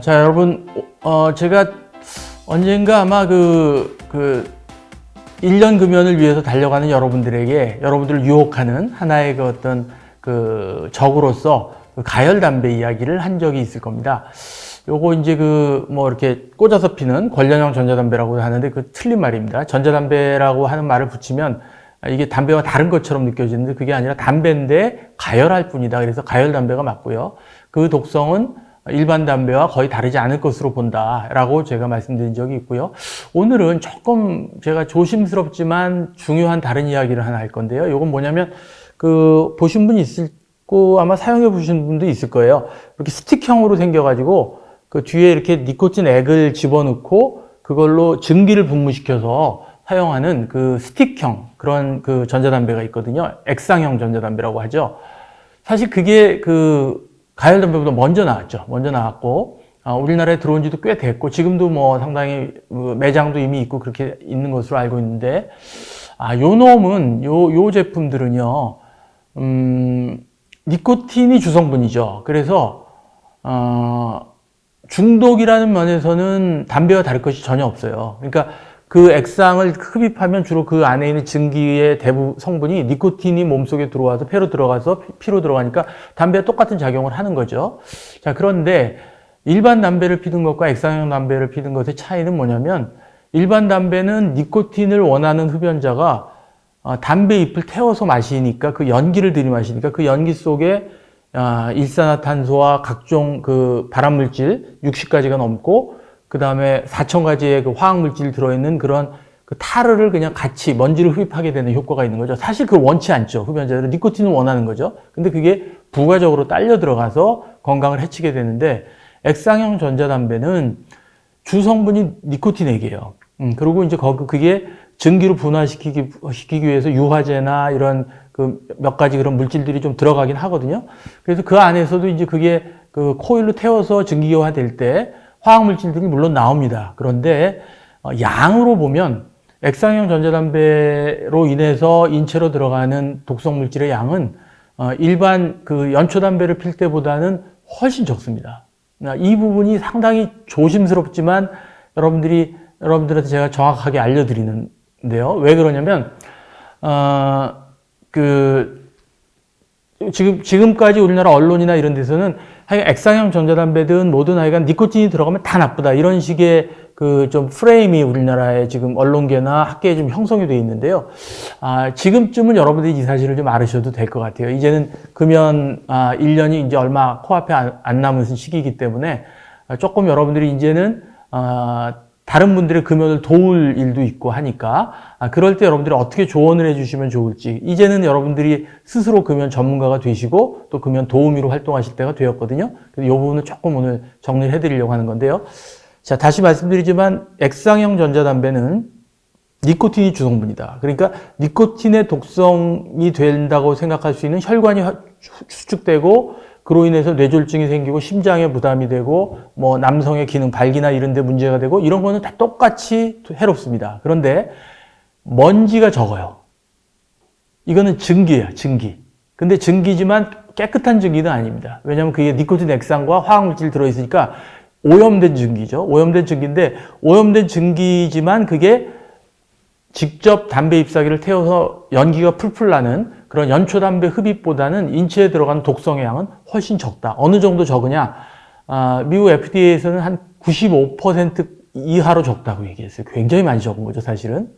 자, 여러분, 제가 언젠가 아마 1년 금연을 위해서 달려가는 여러분들에게, 여러분들을 유혹하는 하나의 적으로서 가열 담배 이야기를 한 적이 있을 겁니다. 요거 이제 이렇게 꽂아서 피는 관련형 전자담배라고 하는데 틀린 말입니다. 전자담배라고 하는 말을 붙이면 이게 담배와 다른 것처럼 느껴지는데 그게 아니라 담배인데 가열할 뿐이다. 그래서 가열 담배가 맞고요. 그 독성은 일반 담배와 거의 다르지 않을 것으로 본다라고 제가 말씀드린 적이 있고요. 오늘은 조금 제가 조심스럽지만 중요한 다른 이야기를 하나 할 건데요. 이건 뭐냐면 보신 분이 있을 거 아마 사용해 보신 분도 있을 거예요. 이렇게 스틱형으로 생겨가지고 그 뒤에 이렇게 니코틴 액을 집어넣고 그걸로 증기를 분무시켜서 사용하는 스틱형 그런 전자담배가 있거든요. 액상형 전자담배라고 하죠. 사실 그게 가열담배보다 먼저 나왔죠. 먼저 나왔고, 우리나라에 들어온 지도 꽤 됐고, 지금도 상당히 매장도 이미 있고 그렇게 있는 것으로 알고 있는데, 요 제품들은요, 니코틴이 주성분이죠. 그래서, 중독이라는 면에서는 담배와 다를 것이 전혀 없어요. 그러니까 그 액상을 흡입하면 주로 그 안에 있는 증기의 대부분 성분이 니코틴이 몸속에 들어와서 폐로 들어가서 피로 들어가니까 담배와 똑같은 작용을 하는 거죠. 자, 그런데 일반 담배를 피는 것과 액상형 담배를 피는 것의 차이는 뭐냐면 일반 담배는 니코틴을 원하는 흡연자가 담배 잎을 태워서 마시니까 그 연기를 들이마시니까 그 연기 속에 일산화탄소와 각종 발암물질 60가지가 넘고 그 다음에 4,000가지의 화학물질이 들어있는 그런 타르를 그냥 같이 먼지를 흡입하게 되는 효과가 있는 거죠. 사실 원치 않죠. 흡연자들은 니코틴을 원하는 거죠. 근데 그게 부가적으로 딸려 들어가서 건강을 해치게 되는데 액상형 전자담배는 주성분이 니코틴 액이에요. 그리고 이제 그게 증기로 분화시키기 위해서 유화제나 이런 몇 가지 그런 물질들이 좀 들어가긴 하거든요. 그래서 그 안에서도 이제 그게 코일로 태워서 증기화 될 때 화학물질들이 물론 나옵니다. 그런데 양으로 보면 액상형 전자담배로 인해서 인체로 들어가는 독성물질의 양은 일반 연초담배를 필 때보다는 훨씬 적습니다. 이 부분이 상당히 조심스럽지만 여러분들한테 제가 정확하게 알려드리는데요. 왜 그러냐면 지금까지 우리나라 언론이나 이런 데서는 액상형 전자담배든 뭐든 하여간 니코틴이 들어가면 다 나쁘다. 이런 식의 좀 프레임이 우리나라의 지금 언론계나 학계에 좀 형성이 되어 있는데요. 지금쯤은 여러분들이 이 사실을 좀 알으셔도 될 것 같아요. 이제는 금연 1년이 이제 얼마 코앞에 안 남은 시기이기 때문에 조금 여러분들이 이제는 다른 분들의 금연을 도울 일도 있고 하니까 그럴 때 여러분들이 어떻게 조언을 해주시면 좋을지 이제는 여러분들이 스스로 금연 전문가가 되시고 또 금연 도우미로 활동하실 때가 되었거든요. 그래서 이 부분은 조금 오늘 정리를 해드리려고 하는 건데요. 자, 다시 말씀드리지만 액상형 전자담배는 니코틴이 주성분이다. 그러니까 니코틴의 독성이 된다고 생각할 수 있는 혈관이 수축되고 그로 인해서 뇌졸중이 생기고 심장에 부담이 되고 남성의 기능, 발기나 이런 데 문제가 되고 이런 거는 다 똑같이 해롭습니다. 그런데 먼지가 적어요. 이거는 증기예요, 증기. 근데 증기지만 깨끗한 증기는 아닙니다. 왜냐하면 그게 니코틴 액상과 화학물질이 들어있으니까 오염된 증기죠. 오염된 증기인데 오염된 증기지만 그게 직접 담배 잎사귀를 태워서 연기가 풀풀 나는 그런 연초담배 흡입보다는 인체에 들어가는 독성의 양은 훨씬 적다. 어느 정도 적으냐? 미국 FDA에서는 한 95% 이하로 적다고 얘기했어요. 굉장히 많이 적은 거죠, 사실은.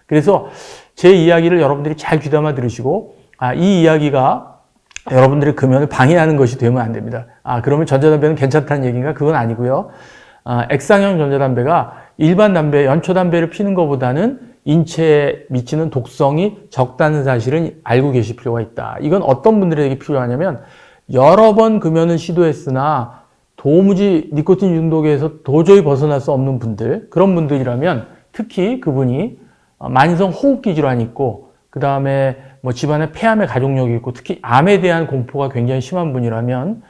그래서 제 이야기를 여러분들이 잘 귀담아 들으시고, 이 이야기가 여러분들의 금연을 방해하는 것이 되면 안 됩니다. 그러면 전자담배는 괜찮다는 얘기인가? 그건 아니고요. 액상형 전자담배가 일반 담배, 연초담배를 피는 것보다는 인체에 미치는 독성이 적다는 사실은 알고 계실 필요가 있다. 이건 어떤 분들에게 필요하냐면 여러 번 금연을 시도했으나 도무지 니코틴 중독에서 도저히 벗어날 수 없는 분들, 그런 분들이라면 특히 그분이 만성 호흡기 질환이 있고 그 다음에 집안에 폐암의 가족력이 있고 특히 암에 대한 공포가 굉장히 심한 분이라면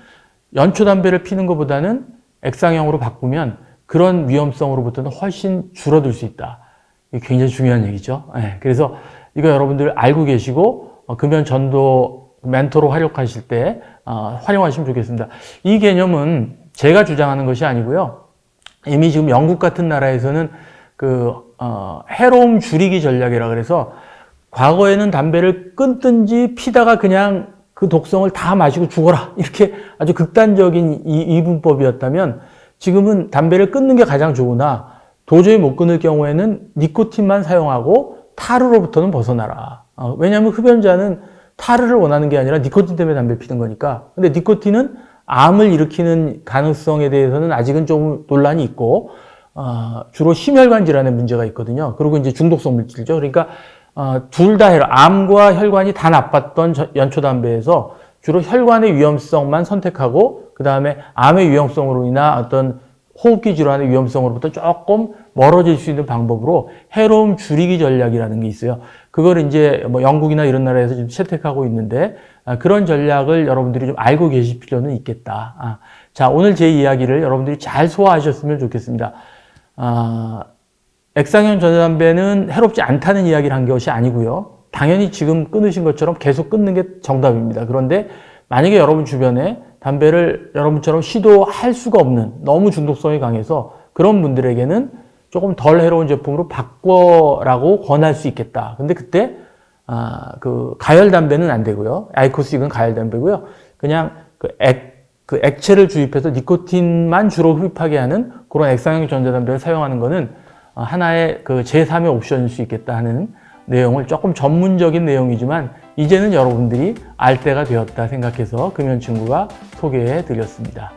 연초담배를 피는 것보다는 액상형으로 바꾸면 그런 위험성으로부터는 훨씬 줄어들 수 있다. 이게 굉장히 중요한 얘기죠. 그래서 이거 여러분들 알고 계시고 금연 전도 멘토로 활용하실 때 활용하시면 좋겠습니다. 이 개념은 제가 주장하는 것이 아니고요. 이미 지금 영국 같은 나라에서는 해로움 줄이기 전략이라 그래서 과거에는 담배를 끊든지 피다가 그냥 그 독성을 다 마시고 죽어라. 이렇게 아주 극단적인 이분법이었다면 지금은 담배를 끊는 게 가장 좋으나 도저히 못 끊을 경우에는 니코틴만 사용하고 타르로부터는 벗어나라. 왜냐하면 흡연자는 타르를 원하는 게 아니라 니코틴 때문에 담배를 피는 거니까. 근데 니코틴은 암을 일으키는 가능성에 대해서는 아직은 좀 논란이 있고, 주로 심혈관 질환에 문제가 있거든요. 그리고 이제 중독성 물질이죠. 그러니까, 둘 다 암과 혈관이 다 나빴던 연초담배에서 주로 혈관의 위험성만 선택하고, 그 다음에 암의 위험성으로 인한 어떤 호흡기 질환의 위험성으로부터 조금 멀어질 수 있는 방법으로 해로움 줄이기 전략이라는 게 있어요. 그걸 이제 뭐 영국이나 이런 나라에서 지금 채택하고 있는데, 그런 전략을 여러분들이 좀 알고 계실 필요는 있겠다. 자, 오늘 제 이야기를 여러분들이 잘 소화하셨으면 좋겠습니다. 액상형 전자담배는 해롭지 않다는 이야기를 한 것이 아니고요. 당연히 지금 끊으신 것처럼 계속 끊는 게 정답입니다. 그런데 만약에 여러분 주변에 담배를 여러분처럼 시도할 수가 없는 너무 중독성이 강해서 그런 분들에게는 조금 덜 해로운 제품으로 바꿔라고 권할 수 있겠다. 근데 그때 가열 담배는 안 되고요. 아이코스는 가열 담배고요. 그냥 액체를 주입해서 니코틴만 주로 흡입하게 하는 그런 액상형 전자담배를 사용하는 거는 하나의 제3의 옵션일 수 있겠다 하는 내용을 조금 전문적인 내용이지만 이제는 여러분들이 알 때가 되었다 생각해서 금연친구가 소개해 드렸습니다.